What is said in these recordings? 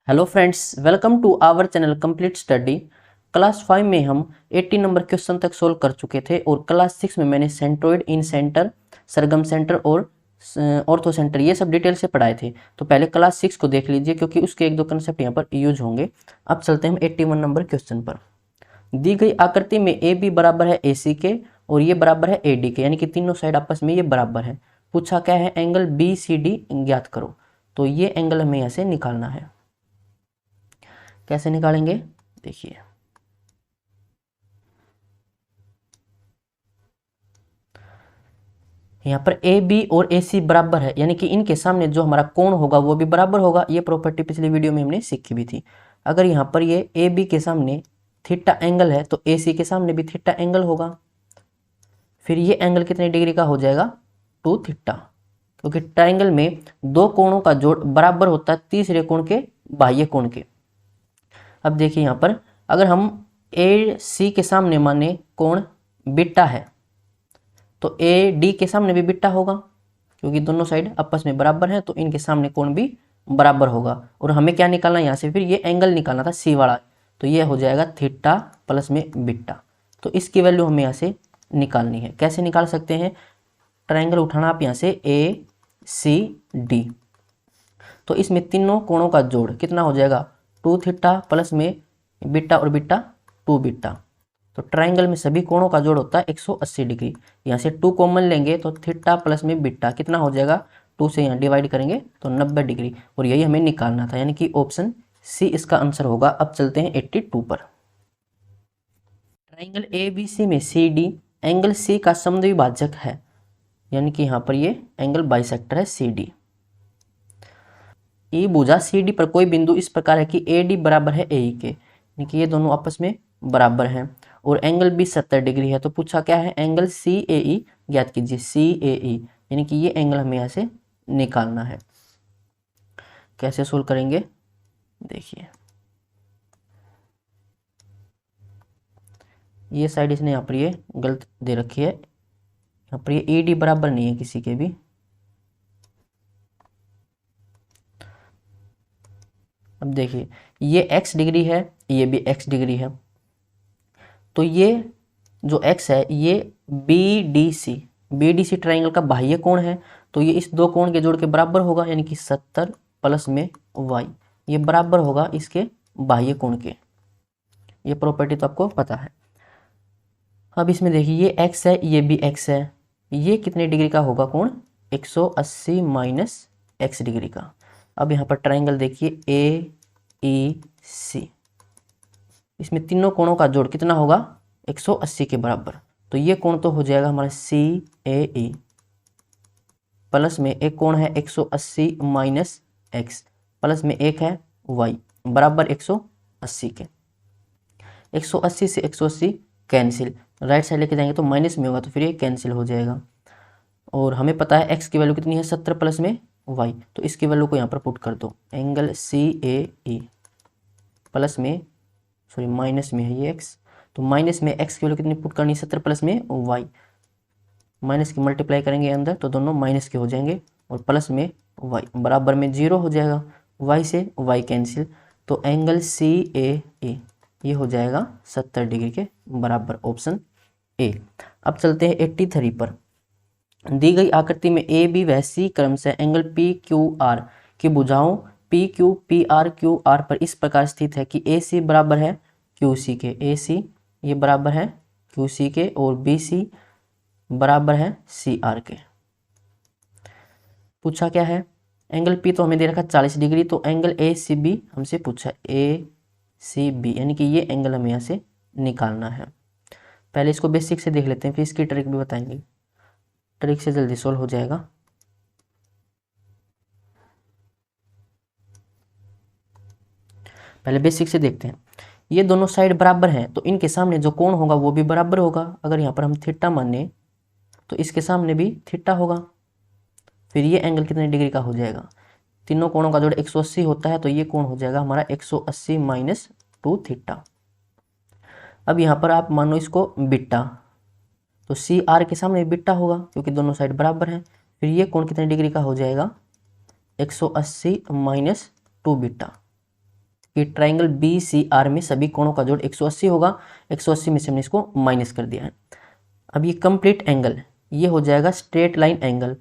Hello friends, welcome to our channel complete study. Class 5 में हम 80 number question तक solve कर चुके थे और क्लास 6 में मैंने सेंट्रोइड, इन सेंटर, सरगम सेंटर और ऑर्थो सेंटर ये सब डिटेल से पढ़ाए थे। तो पहले क्लास 6 को देख लीजिए क्योंकि उसके एक दो कंसेप्ट यहाँ पर यूज होंगे। अब चलते हैं हम 81 नंबर क्वेश्चन पर। दी गई आकृति में ए बी बराबर है ए सी के और ये बराबर है ए डी के, यानी कि तीनों साइड आपस में ये बराबर है। पूछा क्या है, एंगल बी सी डी ज्ञात करो। तो ये एंगल हमें यहाँ से निकालना है। कैसे निकालेंगे देखिए, यहाँ पर ए बी और ए सी बराबर है, यानी कि इनके सामने जो हमारा कोण होगा वो भी बराबर होगा। ये प्रॉपर्टी पिछली वीडियो में हमने सीखी भी थी। अगर यहाँ पर ये ए बी के सामने थीटा एंगल है तो ए सी के सामने भी थीटा एंगल होगा। फिर ये एंगल कितने डिग्री का हो जाएगा, 2 थीटा, क्योंकि ट्राइंगल में दो कोणों का जोड़ बराबर होता है तीसरे कोण के बाह्य कोण के। अब देखिए यहाँ पर अगर हम ए सी के सामने माने कोण बीटा है तो ए डी के सामने भी बीटा होगा, क्योंकि दोनों साइड आपस में बराबर हैं तो इनके सामने कोण भी बराबर होगा। और हमें क्या निकालना है यहाँ से, फिर ये एंगल निकालना था सी वाला, तो ये हो जाएगा थीटा प्लस में बीटा। तो इसकी वैल्यू हमें यहाँ से निकालनी है। कैसे निकाल सकते हैं, ट्रायंगल उठाना आप यहाँ से ए सी डी, तो इसमें तीनों कोणों का जोड़ कितना हो जाएगा, 2 थीटा प्लस में बीटा और बीटा 2 बीटा। तो ट्राइंगल में सभी कोणों का जोड़ होता है 180 डिग्री। यहाँ से 2 कॉमन लेंगे तो थीटा प्लस में बीटा कितना हो जाएगा, 2 से यहाँ डिवाइड करेंगे तो 90 डिग्री, और यही हमें निकालना था, यानी कि ऑप्शन सी इसका आंसर होगा। अब चलते हैं 82 पर। ट्राइंगल ए बी सी में सी डी एंगल सी का समद्विभाजक है, यानी कि यहाँ पर ये एंगल बाइसेक्टर है सी डी। ई भुजा सी डी पर कोई बिंदु इस प्रकार है कि ए डी बराबर है ए ई के, यानी कि ये दोनों आपस में बराबर हैं, और एंगल भी 70 डिग्री है। तो पूछा क्या है, एंगल सी ए ई ज्ञात कीजिए। सी ए ई यानी कि ये एंगल हमें यहाँ से निकालना है। कैसे सोल्व करेंगे देखिए, ये साइड इसने यहाँ पर ये गलत दे रखी है, यहाँ पर ये ए डी बराबर नहीं है किसी के भी। अब देखिए ये x डिग्री है, ये भी x डिग्री है, तो ये जो x है ये BDC ट्राइंगल का बाह्य कोण है, तो ये इस दो कोण के जोड़ के बराबर होगा, यानी कि 70 प्लस में y, ये बराबर होगा इसके बाह्य कोण के। ये प्रॉपर्टी तो आपको पता है। अब इसमें देखिए ये x है, ये भी x है, ये कितने डिग्री का होगा कोण, 180 माइनस x डिग्री का। अब यहाँ पर ट्राइंगल देखिए AEC, इसमें तीनों कोणों का जोड़ कितना होगा, 180 के बराबर। तो ये कोण तो हो जाएगा हमारा CAE, प्लस में एक कोण है 180 माइनस x, प्लस में एक है y बराबर 180 के। 180 से 180 कैंसिल, राइट साइड लेके जाएंगे तो माइनस में होगा, तो फिर ये कैंसिल हो जाएगा। और हमें पता है x की वैल्यू कितनी है, 70 प्लस में y, तो इसकी वैल्यू को यहाँ पर पुट कर दो। एंगल CAE प्लस में सॉरी माइनस में है ये x, तो माइनस में x की वैल्यू कितनी पुट करनी है, 70 प्लस में y, माइनस की मल्टीप्लाई करेंगे अंदर तो दोनों माइनस के हो जाएंगे, और प्लस में y बराबर में 0 हो जाएगा, y से y कैंसिल, तो एंगल CAE ये हो जाएगा 70 डिग्री के बराबर, ऑप्शन ए। अब चलते हैं 83 पर। दी गई आकृति में ए बी व सी क्रम से एंगल पी क्यू आर की भुजाओं P Q P R Q R पर इस प्रकार स्थित है कि ए सी बराबर है क्यू सी के, ए सी ये बराबर है क्यू सी के, और बी सी बराबर है सी आर के। पूछा क्या है, एंगल पी तो हमें दे रखा 40 डिग्री, तो एंगल ए सी बी हमसे पूछा, ए सी बी यानी कि ये एंगल हमें यहाँ से निकालना है। पहले इसको बेसिक से देख लेते हैं, फिर इसकी ट्रिक भी बताएंगे, ट्रिक से जल्दी सोल्व हो जाएगा। पहले बेसिक से देखते हैं। ये दोनों साइड बराबर हैं तो इनके सामने जो कोण होगा वो भी बराबर होगा। अगर यहाँ पर हम थीटा माने तो इसके सामने भी थीटा होगा। फिर ये एंगल कितने डिग्री का हो जाएगा, तीनों कोणों का जोड़ 180 होता है, तो ये कोण हो जाएगा हमारा 180 माइनस 2 थीटा। अब यहाँ पर आप मानो इसको बीटा, तो सी आर के सामने बीटा होगा क्योंकि दोनों साइड बराबर हैं। फिर ये कोण कितने डिग्री का हो जाएगा, 180 माइनस 2 बीटा, कि ट्राइंगल बी सी आर में सभी कोणों का जोड़ 180 होगा। 180 में से हमने इसको माइनस कर दिया है। अब ये कंप्लीट एंगल ये हो जाएगा स्ट्रेट लाइन एंगल,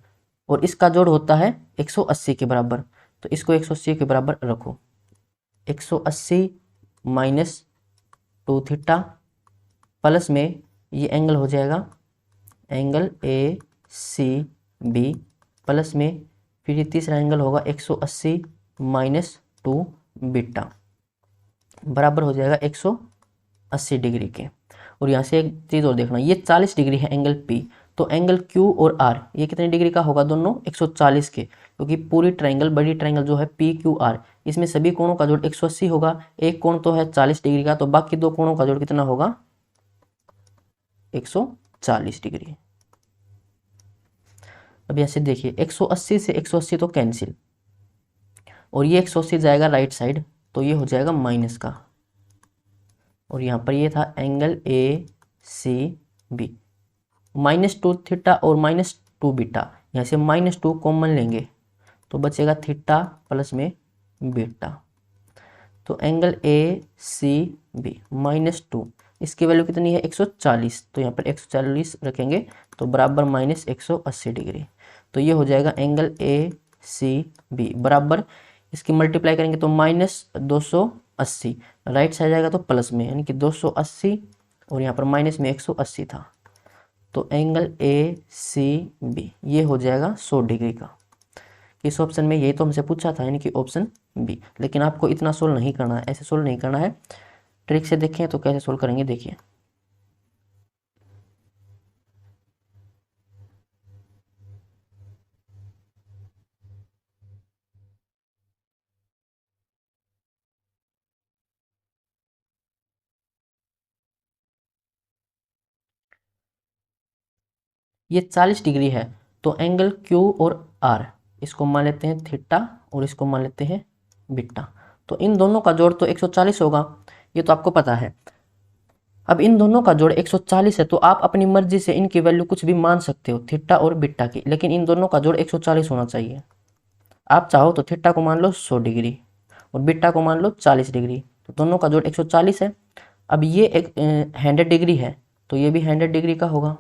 और इसका जोड़ होता है 180 के बराबर। तो इसको 180 के बराबर रखो। 180 माइनस 2 थीटा प्लस में ये एंगल हो जाएगा angle A C B, plus में फिर ये तीसरा एंगल होगा 180 माइनस 2 बीटा, बराबर हो जाएगा 180 डिग्री के। और यहाँ से एक चीज़ और देखना, ये 40 डिग्री है एंगल पी, तो एंगल क्यू और आर ये कितने डिग्री का होगा? दोनों 140 के, क्योंकि पूरी ट्राइंगल बड़ी ट्राइंगल जो है पी क्यू आर इसमें सभी कोणों का जोड़ 180 होगा। एक कोण तो है 40 डिग्री का, तो बाकी दो कोणों का जोड़ कितना होगा? 140 डिग्री। अब यहाँ से देखिए 180 से 180 तो कैंसिल, और ये 180 जाएगा राइट साइड, तो ये हो जाएगा माइनस का। और यहाँ पर ये था angle A C B, -2 theta और -2 बीटा, यहाँ से -2 कॉमन लेंगे तो बचेगा थीटा प्लस में बीटा। तो एंगल ए सी बी -2, इसकी वैल्यू कितनी है? 140, तो यहाँ पर 140 रखेंगे तो बराबर -180 डिग्री। तो ये हो जाएगा एंगल ए सी बी बराबर, इसकी मल्टीप्लाई करेंगे तो -280, राइट साइड जाएगा तो प्लस में, यानी कि 280 और यहाँ पर माइनस में 180 था। तो एंगल ए सी बी ये हो जाएगा 100 डिग्री का। इस ऑप्शन में यही तो हमसे पूछा था, यानी कि ऑप्शन बी। लेकिन आपको इतना सोल्व नहीं करना है, ऐसे सोल्व नहीं करना है, ट्रिक से देखें तो कैसे सोल्व करेंगे देखिए। ये 40 डिग्री है, तो एंगल क्यू और आर इसको मान लेते हैं थीटा और इसको मान लेते हैं बीटा। तो इन दोनों का जोड़ तो 140 होगा, ये तो आपको पता है। अब इन दोनों का जोड़ 140 है, तो आप अपनी मर्जी से इनकी वैल्यू कुछ भी मान सकते हो, थीटा और बीटा की, लेकिन इन दोनों का जोड़ 140 होना चाहिए। आप चाहो तो थीटा को मान लो 100 डिग्री और बीटा को मान लो 40 डिग्री, तो दोनों का जोड़ 140 है। अब ये एक 100 डिग्री है, तो ये भी 100 डिग्री का होगा,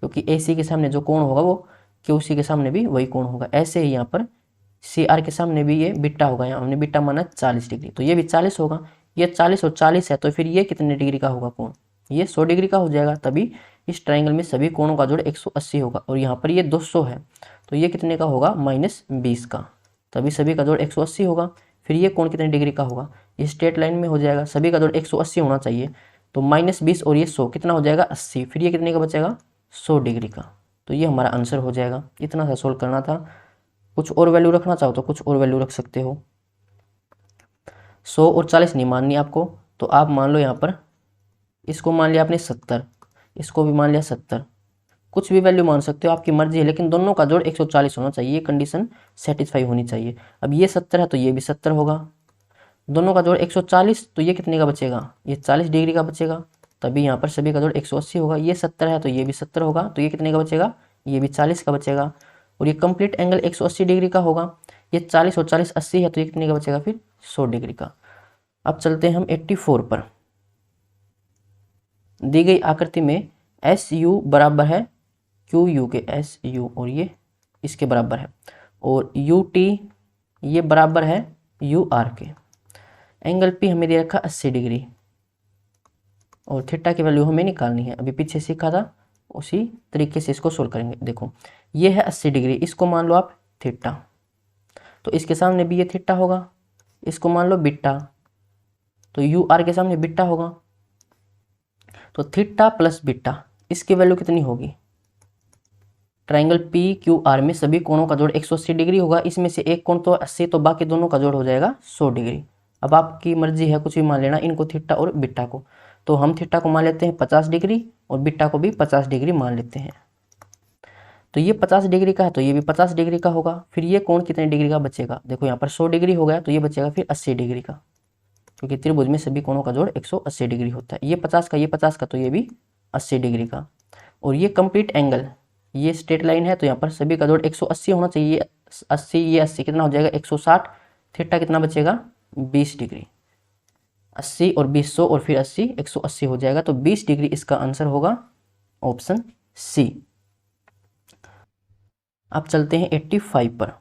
क्योंकि ए सी के सामने जो कोण होगा वो क्यू सी के सामने भी वही कोण होगा। ऐसे ही यहाँ पर सी आर के सामने भी ये बीटा होगा, यहाँ हमने बीटा माना 40 डिग्री, तो ये भी 40 होगा। ये 40 और 40 है, तो फिर ये कितने डिग्री का होगा कोण? ये 100 डिग्री का हो जाएगा। तभी इस ट्राइंगल में सभी कोणों का जोड़ 180 होगा। और यहाँ पर ये 200 है, तो ये कितने का होगा? -20 का। तभी सभी का जोड़ 180 होगा। फिर ये कोण कितने डिग्री का होगा? ये स्ट्रेट लाइन में हो जाएगा, सभी का जोड़ 180 होना चाहिए, तो -20 और ये 100 कितना हो जाएगा? 80। फिर ये कितने का बचेगा? 100 डिग्री का। तो ये हमारा आंसर हो जाएगा। इतना सा सोल्व करना था। कुछ और वैल्यू रखना चाहो तो कुछ और वैल्यू रख सकते हो। 100 और 40 नहीं माननी आपको, तो आप मान लो यहाँ पर इसको मान लिया आपने 70, इसको भी मान लिया 70, कुछ भी वैल्यू मान सकते हो, आपकी मर्जी है, लेकिन दोनों का जोड़ 140 होना चाहिए, ये कंडीशन सेटिस्फाई होनी चाहिए। अब ये 70 है तो ये भी 70 होगा, दोनों का जोड़ 140, तो ये कितने का बचेगा? ये 40 डिग्री का बचेगा। तभी यहाँ पर सभी का जोड़ 180 होगा। ये 70 है तो ये भी 70 होगा, तो ये कितने का बचेगा? ये भी 40 का बचेगा। और ये कंप्लीट एंगल 180 डिग्री का होगा। ये 40 और 40 80 है, तो ये कितने का बचेगा? फिर 100 डिग्री का। अब चलते हैं हम 84 पर। दी गई आकृति में एस यू बराबर है क्यू यू के, एस यू और ये इसके बराबर है, और यू टी ये बराबर है यू आर के। एंगल पी हमें दे रखा 80 डिग्री, और थीटा की वैल्यू हमें निकालनी है। अभी पीछे सीखा था, उसी तरीके से इसको सोल्व करेंगे। देखो ये है 80 डिग्री, इसको मान लो आप थीटा, तो इसके सामने भी ये थीटा होगा। इसको मान लो बीटा, तो यू आर के सामने बीटा होगा। तो थीटा प्लस बीटा इसकी वैल्यू कितनी होगी? ट्राइंगल पी क्यू आर में सभी कोणों का जोड़ 180 डिग्री होगा। इसमें से एक कोण तो 80, तो बाकी दोनों का जोड़ हो जाएगा 100 डिग्री। अब आपकी मर्जी है, कुछ भी मान लेना, इनको थीटा और बीटा को। तो हम थीटा को मान लेते हैं 50 डिग्री और बीटा को भी 50 डिग्री मान लेते हैं। तो ये 50 डिग्री का है, तो ये भी 50 डिग्री का होगा। फिर ये कोण कितने डिग्री का बचेगा? देखो यहाँ पर 100 डिग्री हो गया, तो ये बचेगा फिर 80 डिग्री का, क्योंकि त्रिभुज में सभी कोणों का जोड़ 180 डिग्री होता है। ये 50 का, ये 50 का, तो ये भी 80 डिग्री का। और ये कंप्लीट एंगल, ये स्ट्रेट लाइन है, तो यहाँ पर सभी का जोड़ 180 होना चाहिए। 80 ये 80 कितना हो जाएगा? 160। थीटा कितना बचेगा? 20 डिग्री। 80 और 20 100 और फिर 80 180 हो जाएगा, तो 20 डिग्री इसका आंसर होगा ऑप्शन सी। अब चलते हैं 85 पर।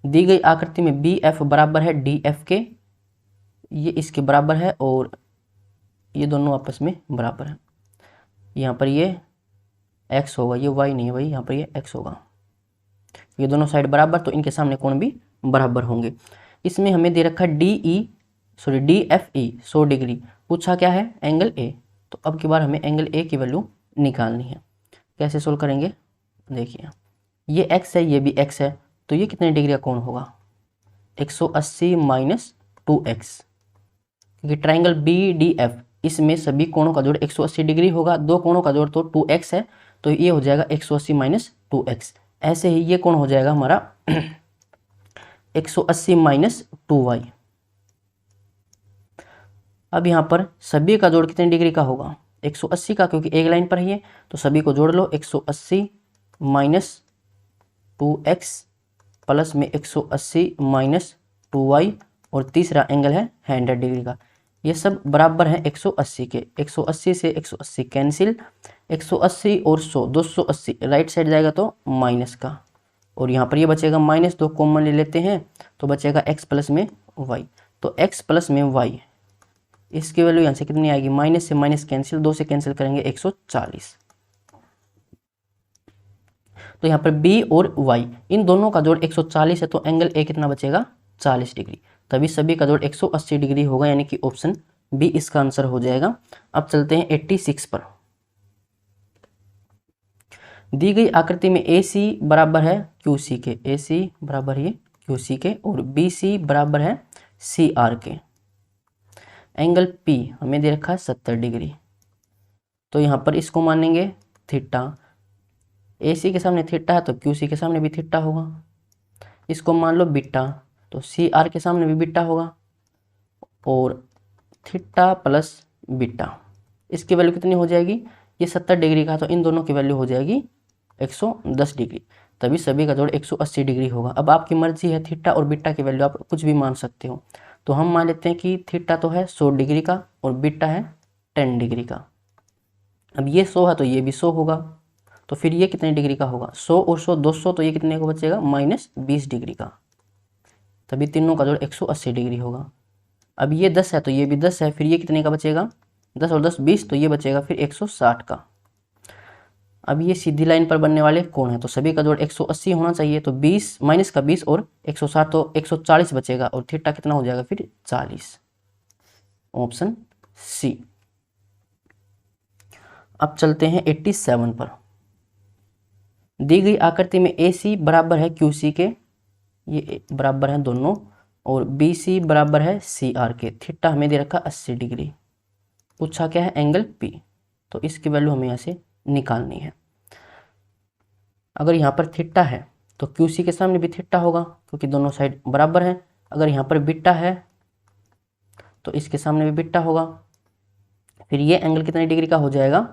दी गई आकृति में बी एफ बराबर है डी एफ के, ये इसके बराबर है और ये दोनों आपस में बराबर है। यहाँ पर ये x होगा, ये y नहीं है भाई, यहाँ पर ये x होगा। ये दोनों साइड बराबर, तो इनके सामने कोण भी बराबर होंगे। इसमें हमें दे रखा डी एफ ई 100 डिग्री, पूछा क्या है एंगल ए। तो अब की बार हमें एंगल ए की वैल्यू निकालनी है। कैसे सोल्व करेंगे, देखिए ये x है, ये भी x है, तो ये कितने डिग्री का कोण होगा 180 माइनस 2x, क्योंकि ट्राइंगल बी डी एफ इसमें सभी कोणों का जोड़ 180 डिग्री होगा। दो कोणों का जोड़ तो 2x है, तो ये हो जाएगा 180 माइनस 2x। ऐसे ही ये कोण हो जाएगा हमारा 180 माइनस 2y। अब यहाँ पर सभी का जोड़ कितने डिग्री का होगा 180 का, क्योंकि एक लाइन पर ही है, तो सभी को जोड़ लो। 180 माइनस 2x प्लस में 180 माइनस 2y, और तीसरा एंगल है 100 डिग्री का। ये सब बराबर है 180 के। 180 से 180 कैंसिल, 180 और 100 280 राइट साइड जाएगा तो माइनस का, और यहाँ पर ये बचेगा माइनस, दो कॉमन ले लेते हैं तो बचेगा x प्लस में y। तो x प्लस में y, इसकी वैल्यू यहाँ से कितनी आएगी, माइनस से माइनस कैंसिल, 2 से कैंसिल करेंगे 140। तो यहाँ पर b और y इन दोनों का जोड़ 140 है, तो एंगल a कितना बचेगा 40 डिग्री, तभी सभी का जोड़ 180 डिग्री होगा, यानी कि ऑप्शन बी इसका आंसर हो जाएगा। अब चलते हैं 86 पर। दी गई आकृति में AC बराबर है QC के, AC बराबर है QC के, और BC बराबर है CR के। एंगल P हमें दे रखा है 70 डिग्री, तो यहाँ पर इसको मानेंगे थीटा। AC के सामने थीटा है तो QC के सामने भी थीटा होगा। इसको मान लो बीटा, तो CR के सामने भी बीटा होगा, और थीटा प्लस बीटा इसकी वैल्यू कितनी हो जाएगी, ये 70 डिग्री का, तो इन दोनों की वैल्यू हो जाएगी 110 डिग्री, तभी सभी का जोड़ 180 डिग्री होगा। अब आपकी मर्जी है, थीटा और बीटा की वैल्यू आप कुछ भी मान सकते हो। तो हम मान लेते हैं कि थीटा तो है 100 डिग्री का और बीटा है 10 डिग्री का। अब ये 100 है तो ये भी 100 होगा, तो फिर ये कितने डिग्री का होगा 100 और 100 200, तो ये कितने को बचेगा माइनस 20 डिग्री का, तभी तीनों का जोड़ 180 डिग्री होगा। अब ये 10 है तो ये भी 10 है, फिर ये कितने का बचेगा 10 और 10 20, तो ये बचेगा फिर 160 का। अब ये सीधी लाइन पर बनने वाले कोण है, तो सभी का जोड़ 180 होना चाहिए, तो 20 माइनस का 20 और 160 तो 140 बचेगा, और थीटा कितना हो जाएगा फिर 40, ऑप्शन सी। अब चलते हैं 87 पर। दी गई आकृति में AC बराबर है QC के, ये बराबर है दोनों, और BC बराबर है CR के। थीटा हमें दे रखा 80 डिग्री, पूछा क्या है एंगल P, तो इसकी वैल्यू हमें यहाँ से निकालनी है। अगर यहाँ पर थीटा है तो QC के सामने भी थीटा होगा, क्योंकि दोनों साइड बराबर हैं। अगर यहाँ पर बीटा है तो इसके सामने भी बीटा होगा, फिर ये एंगल कितने डिग्री का हो जाएगा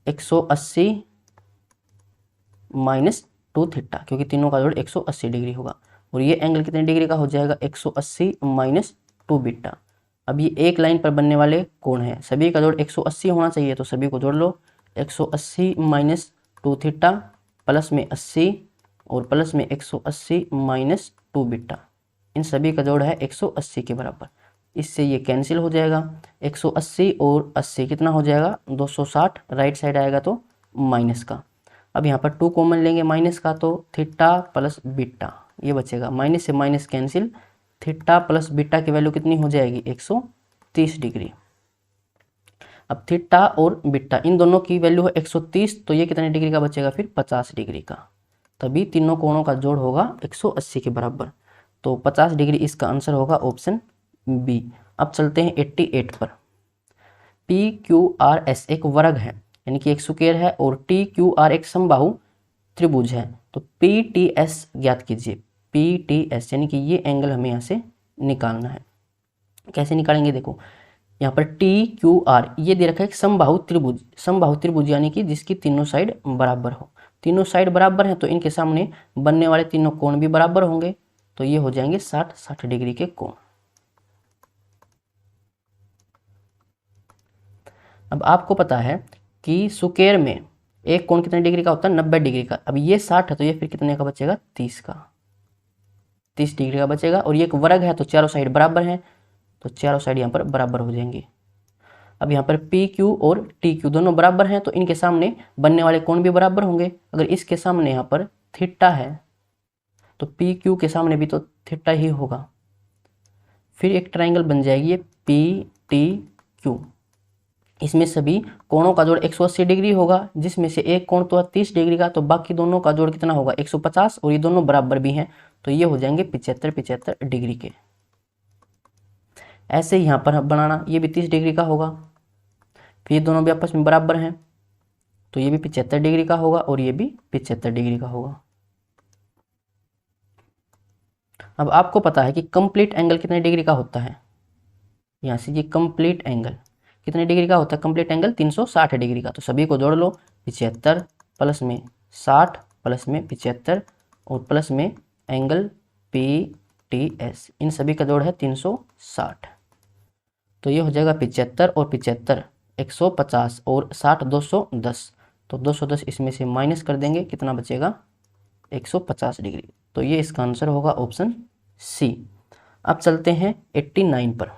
180 माइनस 2 थीटा, क्योंकि तीनों का जोड़ 180 डिग्री होगा, और ये एंगल कितने डिग्री का हो जाएगा 180 माइनस 2 बीटा। अब ये एक लाइन पर बनने वाले कोण है, सभी का जोड़ 180 होना चाहिए, तो सभी को जोड़ लो। 180 माइनस 2 थीटा प्लस में 80 और प्लस में 180 माइनस 2 बीटा, इन सभी का जोड़ है 180 के बराबर। इससे ये कैंसिल हो जाएगा, 180 और 80 कितना हो जाएगा 260, राइट साइड आएगा तो माइनस का। अब यहाँ पर 2 कॉमन लेंगे माइनस का, तो थीटा प्लस बीटा ये बचेगा, माइनस से minus cancel, theta plus beta की वैल्यू कितनी हो जाएगी 130 डिग्री। अब थीटा और बीटा इन दोनों की वैल्यू है 130, तो ये कितने डिग्री का बचेगा फिर 50 डिग्री का, तभी तीनों कोणों का जोड़ होगा 180 के बराबर, तो 50 डिग्री इसका आंसर होगा ऑप्शन बी। अब चलते हैं 88 पर। PQRS एक वर्ग है, यानी कि एक स्क्वायर है, और TQR एक समबाहु त्रिभुज है, तो PTS ज्ञात कीजिए। PTS यानी कि ये एंगल हमें यहाँ से निकालना है। कैसे निकालेंगे, देखो यहाँ पर TQR ये दे रखा है एक समबाहु त्रिभुज। समबाहु त्रिभुज यानी कि जिसकी तीनों साइड बराबर हो, तीनों साइड बराबर हैं, तो इनके सामने बनने वाले तीनों कोण भी बराबर होंगे, तो ये हो जाएंगे 60 डिग्री के कोण। अब आपको पता है कि सुकेर में एक कोण कितने डिग्री का होता है, 90 डिग्री का। अब ये 60 है तो ये फिर कितने का बचेगा, 30 का, 30 डिग्री का बचेगा। और ये एक वर्ग है तो चारों साइड बराबर हैं, तो चारों साइड यहाँ पर बराबर हो जाएंगे। अब यहाँ पर पी क्यू और टी क्यू दोनों बराबर हैं, तो इनके सामने बनने वाले कोण भी बराबर होंगे। अगर इसके सामने यहाँ पर थीटा है तो पी क्यू के सामने भी तो थीटा ही होगा। फिर एक ट्राइंगल बन जाएगी ये पी टी क्यू। इसमें सभी कोणों का जोड़ 180 डिग्री होगा, जिसमें से एक कोण तो है 30 डिग्री का, तो बाकी दोनों का जोड़ कितना होगा, 150। और ये दोनों बराबर भी हैं, तो ये हो जाएंगे 75 डिग्री के। ऐसे ही यहाँ पर बनाना, ये भी 30 डिग्री का होगा, फिर ये दोनों भी आपस में बराबर हैं, तो ये भी 75 डिग्री का होगा और ये भी 75 डिग्री का होगा। अब आपको पता है कि कंप्लीट एंगल कितने डिग्री का होता है। यहाँ से ये कंप्लीट एंगल कितने डिग्री का होता है, कंप्लीट एंगल 360 डिग्री का। तो सभी को जोड़ लो, 75 प्लस में 60 प्लस में 75 और प्लस में एंगल पी टी एस, इन सभी का जोड़ है 360। तो ये हो जाएगा 75 और 75 150 और 60 210। तो 210 इसमें से माइनस कर देंगे, कितना बचेगा, 150 डिग्री। तो ये इसका आंसर होगा ऑप्शन सी। अब चलते हैं 89 पर।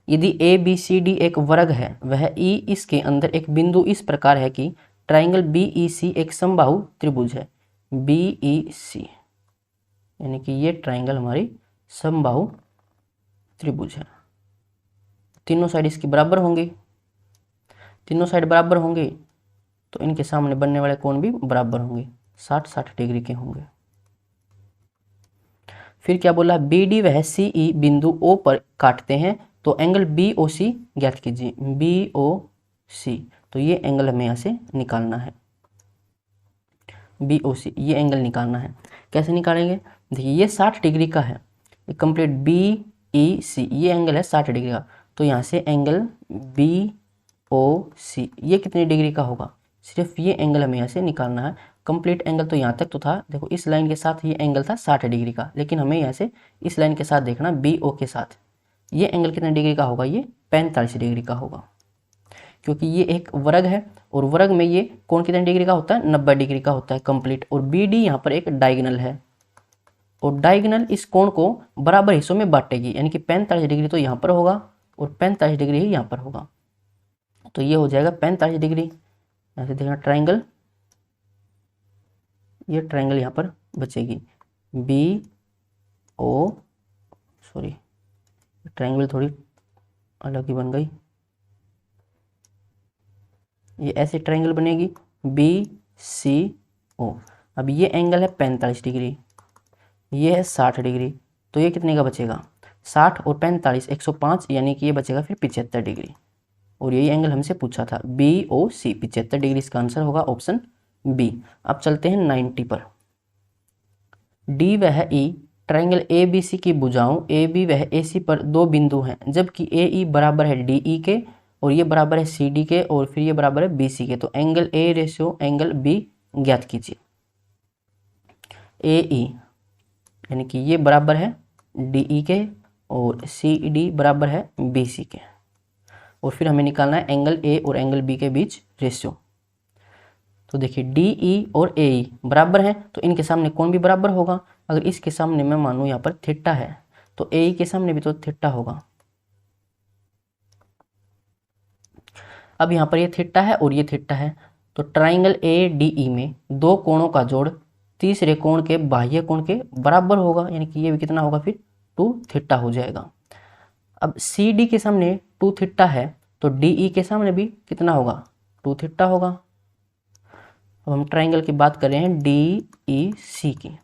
यदि ए बी सी डी एक वर्ग है, वह ई इसके अंदर एक बिंदु इस प्रकार है कि ट्राइंगल बी ई सी एक समबाहु त्रिभुज है। बी ई सी यानी कि ये ट्राइंगल हमारी समबाहु त्रिभुज है। तीनों साइड इसकी बराबर होंगे, तीनों साइड बराबर होंगे तो इनके सामने बनने वाले कोण भी बराबर होंगे, 60 डिग्री के होंगे। फिर क्या बोला, बी डी वह सी ई बिंदु ओ पर काटते हैं, तो एंगल बी ओ सी ज्ञात कीजिए। बी ओ सी, तो ये एंगल हमें यहाँ से निकालना है, बी ओ सी ये एंगल निकालना है। कैसे निकालेंगे, देखिए ये 60 डिग्री का है, ये कंप्लीट बी ई सी ये एंगल है 60 डिग्री का। तो यहाँ से एंगल बी ओ सी ये कितनी डिग्री का होगा, सिर्फ ये एंगल हमें यहाँ से निकालना है। कंप्लीट एंगल तो यहाँ तक तो था, देखो इस लाइन के साथ ये एंगल था 60 डिग्री का, लेकिन हमें यहाँ से इस लाइन के साथ देखना बी ओ के साथ ये एंगल कितने डिग्री का होगा, ये 45 डिग्री का होगा, क्योंकि ये एक वर्ग है और वर्ग में ये कोण कितने डिग्री का होता है, 90 डिग्री का होता है कंप्लीट। और बी डी यहाँ पर एक डायगोनल है और डायगोनल इस कोण को बराबर हिस्सों में बांटेगी, यानी कि 45 डिग्री तो यहाँ पर होगा और 45 डिग्री ही यहाँ पर होगा। तो ये हो जाएगा 45 डिग्री। यहाँ से देखना ट्राइंगल, ये ट्राइंगल यहाँ पर बचेगी बी ओ, सॉरी ट्राइंगल थोड़ी अलग ही बन गई, ये ऐसे ट्राइंगल बनेगी बी सी ओ। अब ये एंगल है 45 डिग्री, ये है 60 डिग्री, तो ये कितने का बचेगा, 60 और 45 105, यानी कि ये बचेगा फिर 75 डिग्री। और यही एंगल हमसे पूछा था, बी ओ सी 75 डिग्री, इसका आंसर होगा ऑप्शन बी। अब चलते हैं 90 पर। डी वह ई ट्राइंगल ए बी सी की भुजाओं ए बी वह ए सी पर दो बिंदु हैं, जबकि ए ई बराबर है डी ई के और ये बराबर है सी डी के और फिर ये बराबर है बी सी के। तो angle A ratio angle B ज्ञात कीजिए। ए ई यानी कि ये बराबर है डी ई के और सी डी बराबर है बी सी के, और फिर हमें निकालना है एंगल ए और एंगल बी के बीच रेशियो। तो देखिए डी ई और ए ई बराबर हैं तो इनके सामने कोण भी बराबर होगा। अगर इसके सामने मैं मानूं यहाँ पर थीटा है तो ए ई के सामने भी तो थीटा होगा। अब यहाँ पर ये थीटा है और ये थीटा है, तो ट्राइंगल ए डी ई में दो कोणों का जोड़ तीसरे कोण के बाह्य कोण के बराबर होगा, यानी कि ये भी कितना होगा, फिर 2 थीटा हो जाएगा। अब सी डी के सामने 2 थीटा है तो डी ई के सामने भी कितना होगा, 2 थीटा होगा। अब हम ट्राइंगल की बात कर रहे हैं डी ई सी की।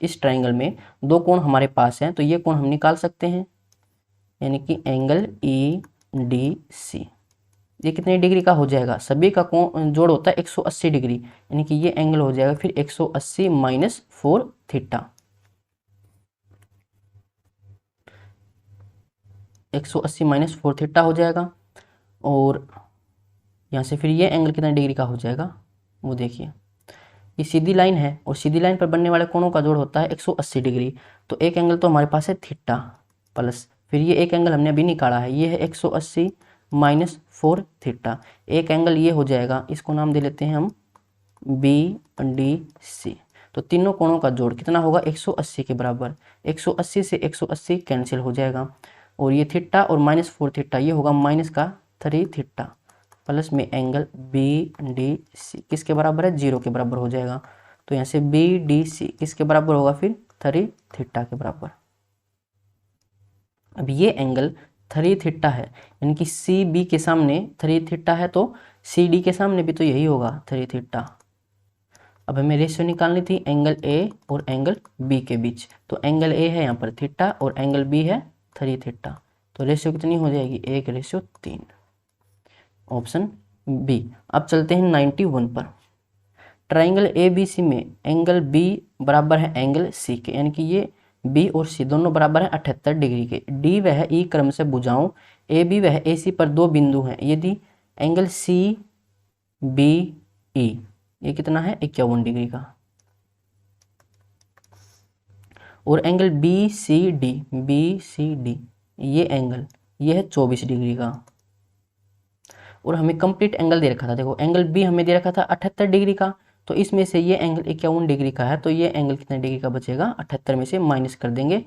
इस ट्राइंगल में दो कोण हमारे पास हैं तो ये कोण हम निकाल सकते हैं, यानी कि एंगल ई डी सी ये कितने डिग्री का हो जाएगा, सभी का कोण जोड़ होता है 180 डिग्री, यानी कि ये एंगल हो जाएगा फिर 180 माइनस 4 थीटा। 180 माइनस 4 थीटा हो जाएगा। और यहाँ से फिर ये एंगल कितने डिग्री का हो जाएगा वो देखिए, ये सीधी लाइन है और सीधी लाइन पर बनने वाले कोणों का जोड़ होता है 180 डिग्री। तो एक एंगल तो हमारे पास है थीटा प्लस, फिर ये एक एंगल हमने अभी निकाला है, ये है 180 माइनस 4 थीटा। एक एंगल ये हो जाएगा, इसको नाम दे लेते हैं हम BDC। तो तीनों कोणों का जोड़ कितना होगा 180 के बराबर। 180 से 180 कैंसिल हो जाएगा और ये थीटा और माइनस 4 थीटा ये होगा माइनस का 3 थीटा प्लस में एंगल BDC किसके बराबर है 0 के बराबर हो जाएगा। तो यहाँ से BDC किसके बराबर होगा फिर 3 थीटा के बराबर। अब ये एंगल 3 थीटा है, यानी कि CB के सामने 3 थीटा है तो CD के सामने भी तो यही होगा 3 थीटा। अब हमें रेशियो निकालनी थी एंगल A और एंगल B के बीच। तो एंगल A है यहाँ पर थीटा और एंगल B है 3 थीटा। तो रेशियो कितनी हो जाएगी 1:3, ऑप्शन बी। अब चलते हैं 91 पर। ट्राइंगल ABC में एंगल B बराबर है एंगल C के, यानी कि ये B और C दोनों बराबर है 78 डिग्री के। D वह E क्रम से भुजाओं AB वह AC पर दो बिंदु हैं। यदि एंगल CBE ये कितना है 51 डिग्री का और एंगल BCD ये एंगल ये है 24 डिग्री का और हमें कंप्लीट एंगल दे रखा था। देखो एंगल B हमें दे रखा था 78 डिग्री का, तो इसमें से ये एंगल 51 डिग्री का है, तो ये एंगल कितने डिग्री का बचेगा 78 में से माइनस कर देंगे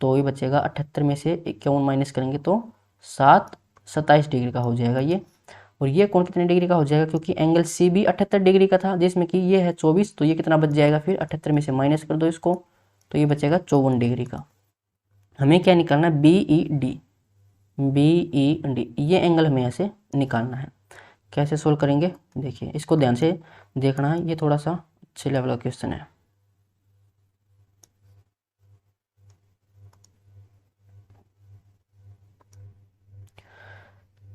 तो ये बचेगा 78 में से 51 माइनस करेंगे तो 27 डिग्री का हो जाएगा ये। और ये कोण कितने डिग्री का हो जाएगा, क्योंकि एंगल CB 78 डिग्री का था जिसमें कि ये है 24, तो ये कितना बच जाएगा फिर 78 में से माइनस कर दो इसको तो ये बचेगा 54 डिग्री का। हमें क्या निकालना है BED ये एंगल हमें यहाँ से निकालना है। कैसे सोल्व करेंगे देखिए, इसको ध्यान से देखना है, ये थोड़ा सा अच्छे लेवल का क्वेश्चन है।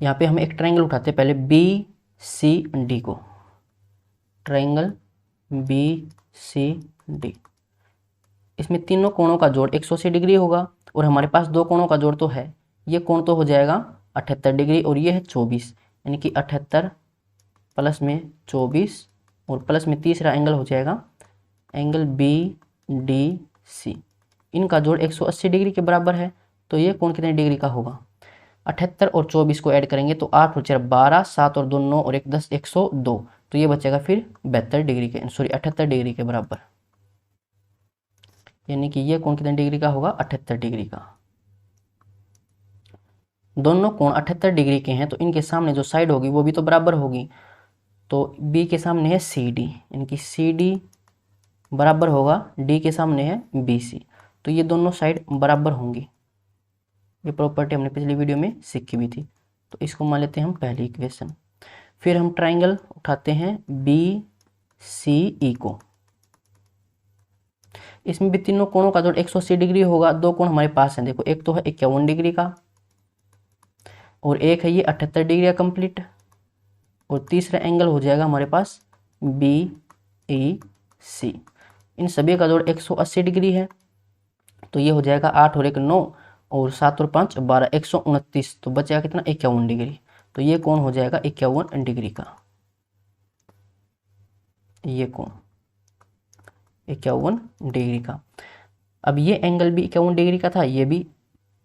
यहाँ पे हम एक ट्रायंगल उठाते हैं पहले BCD को, ट्रायंगल BCD। इसमें तीनों कोणों का जोड़ 180 डिग्री होगा और हमारे पास दो कोणों का जोड़ तो है, ये कोण तो हो जाएगा 78 डिग्री और ये है 24, यानी कि 78 प्लस में 24 और प्लस में तीसरा एंगल हो जाएगा एंगल BDC। इनका जोड़ 180 डिग्री के बराबर है, तो ये कोण कितने डिग्री का होगा 78 और 24 को ऐड करेंगे तो 8 और 4 12, 7 और 2 9 और 1 10 102, तो ये बचेगा फिर 72 डिग्री के 78 डिग्री के बराबर, यानी कि ये कोण कितने डिग्री का होगा 78 डिग्री का। दोनों कोण 78 डिग्री के हैं तो इनके सामने जो साइड होगी वो भी तो बराबर होगी। तो B के सामने है CD, यानी कि CD बराबर होगा D के सामने है BC, तो ये दोनों साइड बराबर होंगी। ये प्रॉपर्टी हमने पिछली वीडियो में सीखी भी थी, तो इसको मान लेते हैं हम पहली इक्वेशन। फिर हम ट्राइंगल उठाते हैं BCE को। इसमें भी तीनों कोणों का जोड़ 180 डिग्री होगा। दो कोण हमारे पास हैं, देखो एक तो है 51 डिग्री का और एक है ये 78 डिग्री का कंप्लीट और तीसरा एंगल हो जाएगा हमारे पास BEC। इन सभी का जोड़ 180 डिग्री है, तो ये हो जाएगा 8 और 1 9 और 7 और 5 12 129, तो बचेगा कितना 51 डिग्री। तो ये कोण हो जाएगा 51 डिग्री का, ये कोण 51 डिग्री का। अब ये एंगल भी 51 डिग्री का था, ये भी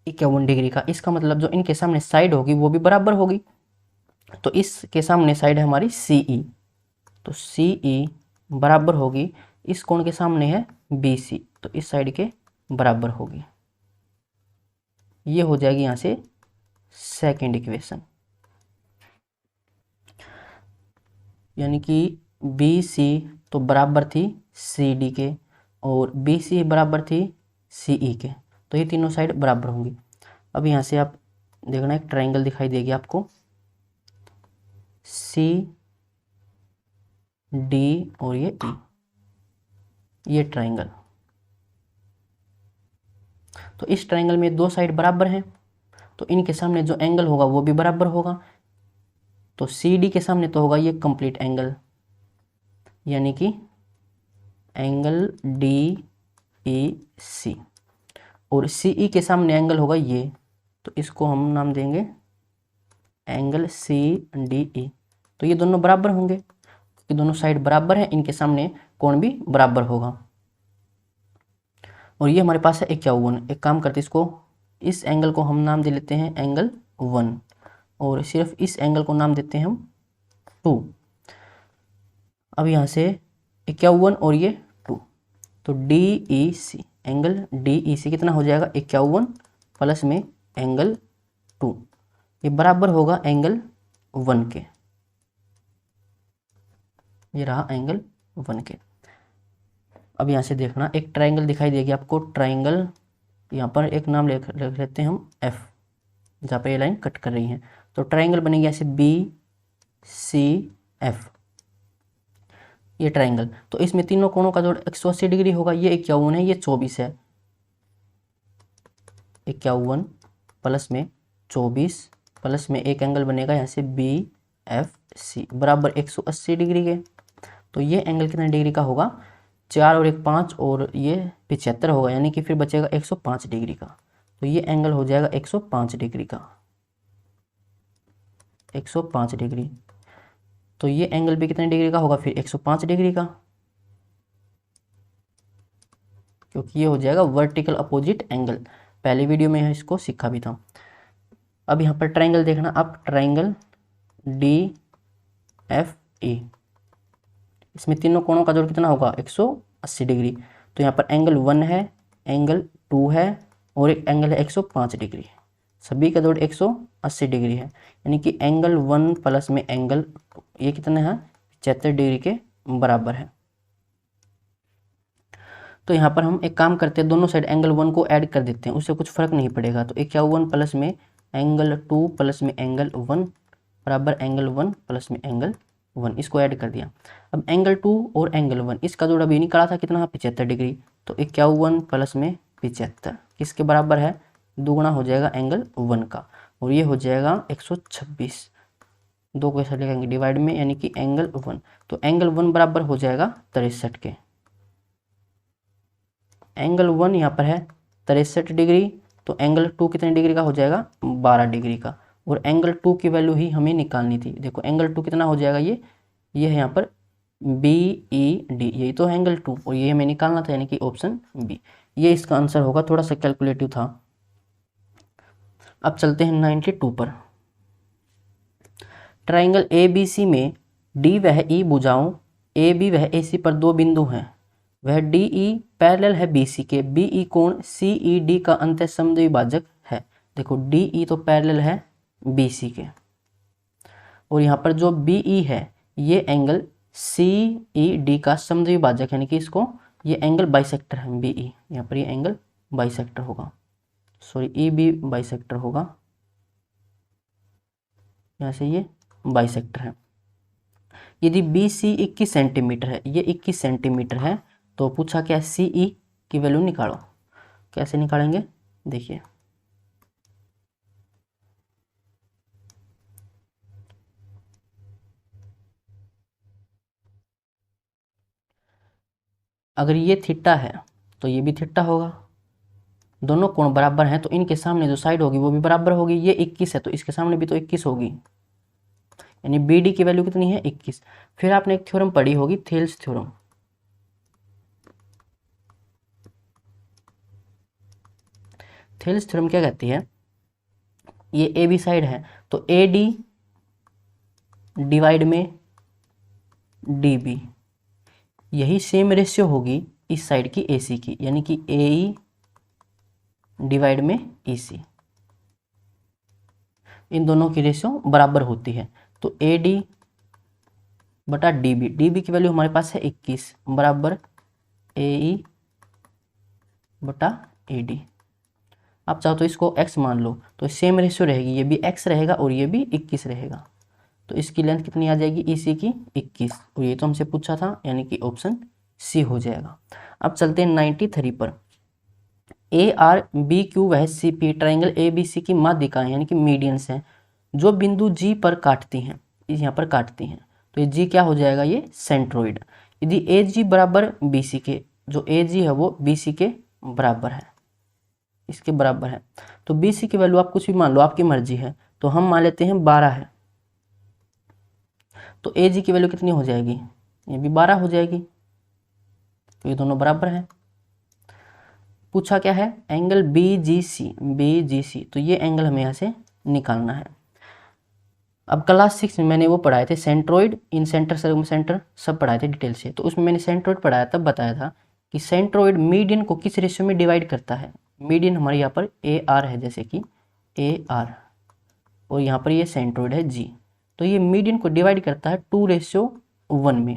51 डिग्री का। इसका मतलब जो इनके सामने साइड होगी वो भी बराबर होगी। तो इसके सामने साइड है हमारी CE, तो CE बराबर होगी इस कोण के सामने है BC, तो इस साइड के बराबर होगी। ये हो जाएगी यहाँ से सेकंड इक्वेशन, यानी कि BC तो बराबर थी CD के और BC बराबर थी CE के, तो ये तीनों साइड बराबर होंगी। अब यहाँ से आप देखना एक ट्रायंगल दिखाई देगी आपको CD और ये E, ये ट्रायंगल। तो इस ट्रायंगल में दो साइड बराबर हैं, तो इनके सामने जो एंगल होगा वो भी बराबर होगा। तो CD के सामने तो होगा ये कंप्लीट एंगल, यानी कि एंगल DEC और CE के सामने एंगल होगा ये, तो इसको हम नाम देंगे एंगल CDE। तो ये दोनों बराबर होंगे क्योंकि दोनों साइड बराबर हैं, इनके सामने कोण भी बराबर होगा। और ये हमारे पास है 51। एक काम करते इसको, इस एंगल को हम नाम दे लेते हैं एंगल 1 और सिर्फ इस एंगल को नाम देते हैं हम 2। अब यहाँ से 51 और ये 2, तो DEC, एंगल DEC कितना हो जाएगा 51 प्लस में एंगल 2, ये बराबर होगा एंगल 1 के। ये रहा एंगल 1 के। अब यहाँ से देखना, एक ट्रायंगल दिखाई देगी आपको, ट्रायंगल, यहाँ पर एक नाम लिख लेते हैं हम F, जहाँ पर ये लाइन कट कर रही है। तो ट्रायंगल बनेगी ऐसे BCF, ये ट्रायंगल। तो इसमें तीनों कोणों का जोड़ 180 डिग्री होगा। ये 51 है, ये 24 है। 51 प्लस में 24 प्लस में एक एंगल बनेगा यहाँ से BFC बराबर 180 डिग्री के। तो ये एंगल कितने डिग्री का होगा, 4 और 1 5 और ये 75 होगा, यानी कि फिर बचेगा 105 डिग्री का। तो ये एंगल हो जाएगा 105 डिग्री का, 105 डिग्री। तो ये एंगल भी कितने डिग्री का होगा फिर 105 डिग्री का, क्योंकि ये हो जाएगा वर्टिकल अपोजिट एंगल। पहली वीडियो में इसको सीखा भी था। अब यहाँ पर ट्रायंगल देखना, अब ट्रायंगल DFE, इसमें तीनों कोणों का जोड़ कितना होगा 180 डिग्री। तो यहाँ पर एंगल 1 है, एंगल 2 है और एक एंगल है 105 डिग्री, सभी का जोड़ 180 डिग्री है, यानी कि एंगल 1 प्लस में एंगल 2 ये कितना है 75 डिग्री के बराबर है। तो यहाँ पर हम एक काम करते हैं, दोनों साइड एंगल 1 को ऐड कर देते हैं, उससे कुछ फर्क नहीं पड़ेगा। तो 51 प्लस में एंगल 2 प्लस में एंगल 1 बराबर एंगल 1 प्लस में एंगल 1, इसको ऐड कर दिया। अब एंगल 2 और एंगल 1 इसका जोड़ अभी निकाला था कितना 75 डिग्री। तो 51 प्लस में 75 किसके बराबर है, दुगुना हो जाएगा एंगल 1 का, और ये हो जाएगा 126। 2 को ऐसा लिखेंगे डिवाइड में, यानी कि एंगल 1। तो एंगल 1 बराबर हो जाएगा 63 के। एंगल 1 यहाँ पर है 63 डिग्री, तो एंगल 2 कितने डिग्री का हो जाएगा 12 डिग्री का, और एंगल 2 की वैल्यू ही हमें निकालनी थी। देखो एंगल 2 कितना हो जाएगा, ये है यहाँ पर BED, यही तो है एंगल 2, और ये हमें निकालना था, यानी कि ऑप्शन बी ये इसका आंसर होगा। थोड़ा सा कैलकुलेटिव था। अब चलते हैं 92 पर। ट्राइंगल ABC में D वह E भुजाओं AB वह AC पर 2 बिंदु हैं, वह DE पैरेलल है BC के, BE कोण CED का अंतः समद्विभाजक है। देखो DE तो पैरेलल है BC के, और यहाँ पर जो BE है ये एंगल CED का समद्विभाजक, यानी कि इसको ये एंगल बाइसेक्टर है BE, यहाँ पर ये एंगल बाइसेक्टर होगा, सॉरी EB बाइसेक्टर होगा, यहाँ से ये बाइसेक्टर है। यदि BC 21 सेंटीमीटर है, ये 21 सेंटीमीटर है, तो पूछा क्या CE की वैल्यू निकालो। कैसे निकालेंगे देखिए, अगर ये थीटा है तो ये भी थीटा होगा, दोनों कोण बराबर हैं तो इनके सामने जो साइड होगी वो भी बराबर होगी। ये 21 है तो इसके सामने भी तो 21 होगी, यानी BD की वैल्यू कितनी है 21। फिर आपने एक थ्योरम पढ़ी होगी, थेल्स थ्योरम। थेल्स थ्योरम क्या कहती है, ये AB साइड है तो AD डिवाइड में DB, यही सेम रेशियो होगी इस साइड की AC की, यानी कि AE डिवाइड में EC, इन दोनों की रेशियो बराबर होती है। तो AD बटा DB, DB की वैल्यू हमारे पास है 21 बराबर AE बटा AD। आप चाहो तो इसको x मान लो, तो सेम रेशियो रहेगी, ये भी x रहेगा और ये भी 21 रहेगा। तो इसकी लेंथ कितनी आ जाएगी EC की 21, और ये तो हमसे पूछा था, यानी कि ऑप्शन C हो जाएगा। अब चलते हैं 93 पर। ARBQ वह CP ट्राइंगल ABC की माध्यिकाएं यानी कि मीडियंस हैं, जो बिंदु G पर काटती हैं, यहाँ पर काटती हैं, तो ये G क्या हो जाएगा, ये सेंट्रोइड। यदि AG बराबर BC के, जो AG है वो BC के बराबर है, इसके बराबर है, तो BC की वैल्यू आप कुछ भी मान लो, आपकी मर्जी है। तो हम मान लेते हैं 12 है, तो AG की वैल्यू कितनी हो जाएगी, ये भी 12 हो जाएगी। तो ये दोनों बराबर हैं। पूछा क्या है, एंगल BGC, तो ये एंगल हमें यहाँ से निकालना है। अब क्लास 6 में मैंने वो पढ़ाए थे सेंट्रोइड, इन सेंटर, सेंटर सब पढ़ाए थे डिटेल से। तो उसमें मैंने सेंट्रोइड पढ़ाया, तब बताया था कि सेंट्रोइड मीडियन को किस रेशियो में डिवाइड करता है। मीडियन हमारे यहाँ पर AR है, जैसे कि AR, और यहाँ पर ये सेंट्रोइड है G। तो ये मीडियन को डिवाइड करता है 2:1 में,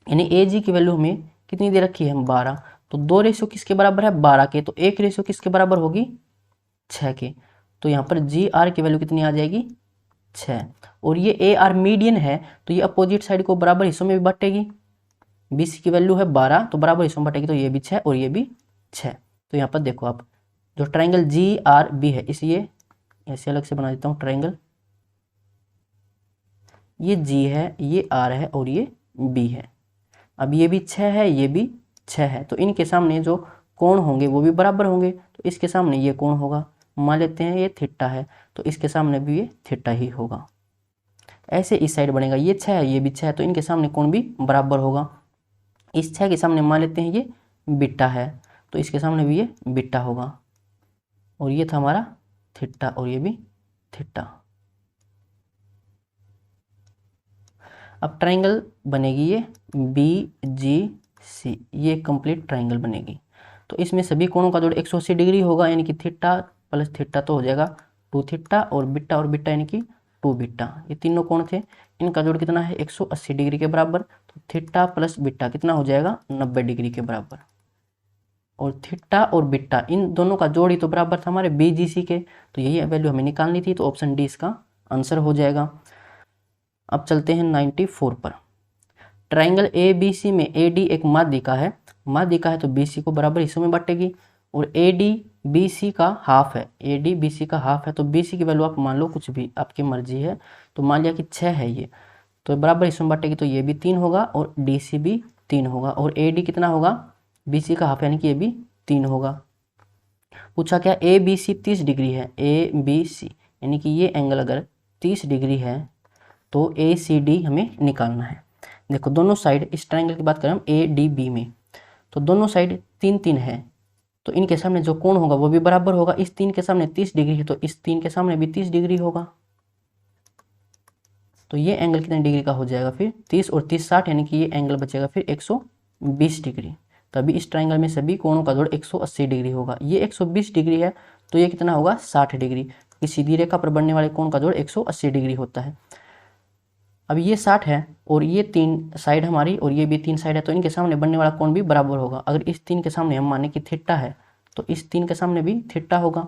यानी AG की वैल्यू हमें कितनी दे रखी है, 12। तो 2 रेशियो किसके बराबर है, 12 के। तो 1 रेशियो किसके बराबर होगी, 6 के। तो यहाँ पर GR की वैल्यू कितनी आ जाएगी, 6। और ये AR मीडियन है, तो ये अपोजिट साइड को बराबर हिस्सों में भी बांटेगी। BC की वैल्यू है 12, तो बराबर हिस्सों में बांटेगी, तो ये भी 6 और ये भी 6। तो यहाँ पर देखो आप, जो ट्राइंगल GRB है, इसलिए ऐसे अलग से बना देता हूँ ट्राइंगल। ये G है, ये R है और ये B है। अब ये भी 6 है, ये भी 6 है, तो इनके सामने जो कोण होंगे वो भी बराबर होंगे। तो इसके सामने ये कोण होगा, मान लेते हैं ये थीटा है, तो इसके सामने भी ये थीटा ही होगा। ऐसे इस साइड बनेगा, ये 6 है, ये भी 6 है, तो इनके सामने कोण भी बराबर होगा। इस 6 के सामने मान लेते हैं ये बीटा है, तो इसके सामने भी ये बीटा होगा। और ये था हमारा थीटा और ये भी थीटा। अब ट्राइंगल बनेगी ये BGC, ये कंप्लीट ट्राइंगल बनेगी। तो इसमें सभी कोणों का जोड़ 180 डिग्री होगा, यानी कि थीटा प्लस थीटा तो हो जाएगा 2 थीटा, और बीटा यानी कि 2 बीटा। ये तीनों कोण थे, इनका जोड़ कितना है, 180 डिग्री के बराबर। तो थीटा प्लस बीटा कितना हो जाएगा, 90 डिग्री के बराबर। और थीटा और बीटा इन दोनों का जोड़ ही तो बराबर था हमारे BGC के, तो यही वैल्यू हमें निकालनी थी। तो ऑप्शन डी इसका आंसर हो जाएगा। अब चलते हैं 94 पर। ट्राइंगल ABC में AD एक माध्यिका है, तो BC को बराबर हिस्सों में बांटेगी, और AD BC का हाफ है, तो BC की वैल्यू आप मान लो कुछ भी, आपकी मर्जी है। तो मान लिया कि 6 है ये, तो बराबर हिस्सों में बांटेगी, तो ये भी 3 होगा और DC भी 3 होगा, और AD कितना होगा, BC का हाफ, यानी कि ये भी 3 होगा। पूछा क्या, ABC 30 डिग्री है, ABC यानी कि ये एंगल अगर 30 डिग्री है तो ACD हमें निकालना है। देखो दोनों साइड, इस ट्राइंगल की बात करें हम ADB में, तो दोनों साइड 3 है, तो इनके सामने जो कोण होगा वो भी बराबर होगा। इस 3 के सामने 30 डिग्री है, तो इस 3 के सामने भी 30 डिग्री होगा। तो ये एंगल कितने डिग्री का हो जाएगा फिर, 30 और 30 60, यानी कि ये एंगल बचेगा फिर 120 डिग्री। तभी इस ट्राइंगल में सभी कोणों का जोड़ 180 डिग्री होगा। ये 120 डिग्री है, तो ये कितना होगा, 60 डिग्री। इस सीधी रेखा पर बनने वाले कोण का जोड़ 180 डिग्री होता है। अब ये 60 है और ये 3 साइड हमारी, और ये भी 3 साइड है, तो इनके सामने बनने वाला कोण भी बराबर होगा। अगर इस 3 के सामने हम माने कि थीटा है, तो इस 3 के सामने भी थीटा होगा।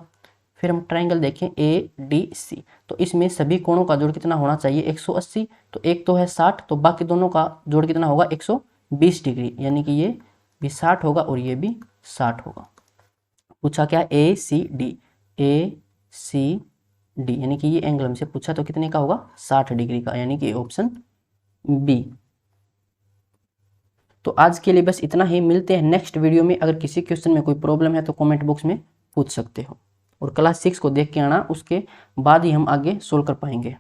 फिर हम ट्राइंगल देखें ADC, तो इसमें सभी कोणों का जोड़ कितना होना चाहिए, 180। तो एक तो है 60, तो बाकी दोनों का जोड़ कितना होगा, 120 डिग्री, यानी कि ये भी 60 होगा और ये भी 60 होगा। पूछा क्या, ACD यानी कि ये एंगल हमसे पूछा, तो कितने का होगा, 60 डिग्री का, यानी कि ऑप्शन बी। तो आज के लिए बस इतना ही, मिलते हैं नेक्स्ट वीडियो में। अगर किसी क्वेश्चन में कोई प्रॉब्लम है तो कमेंट बॉक्स में पूछ सकते हो, और क्लास 6 को देख के आना, उसके बाद ही हम आगे सोल्व कर पाएंगे।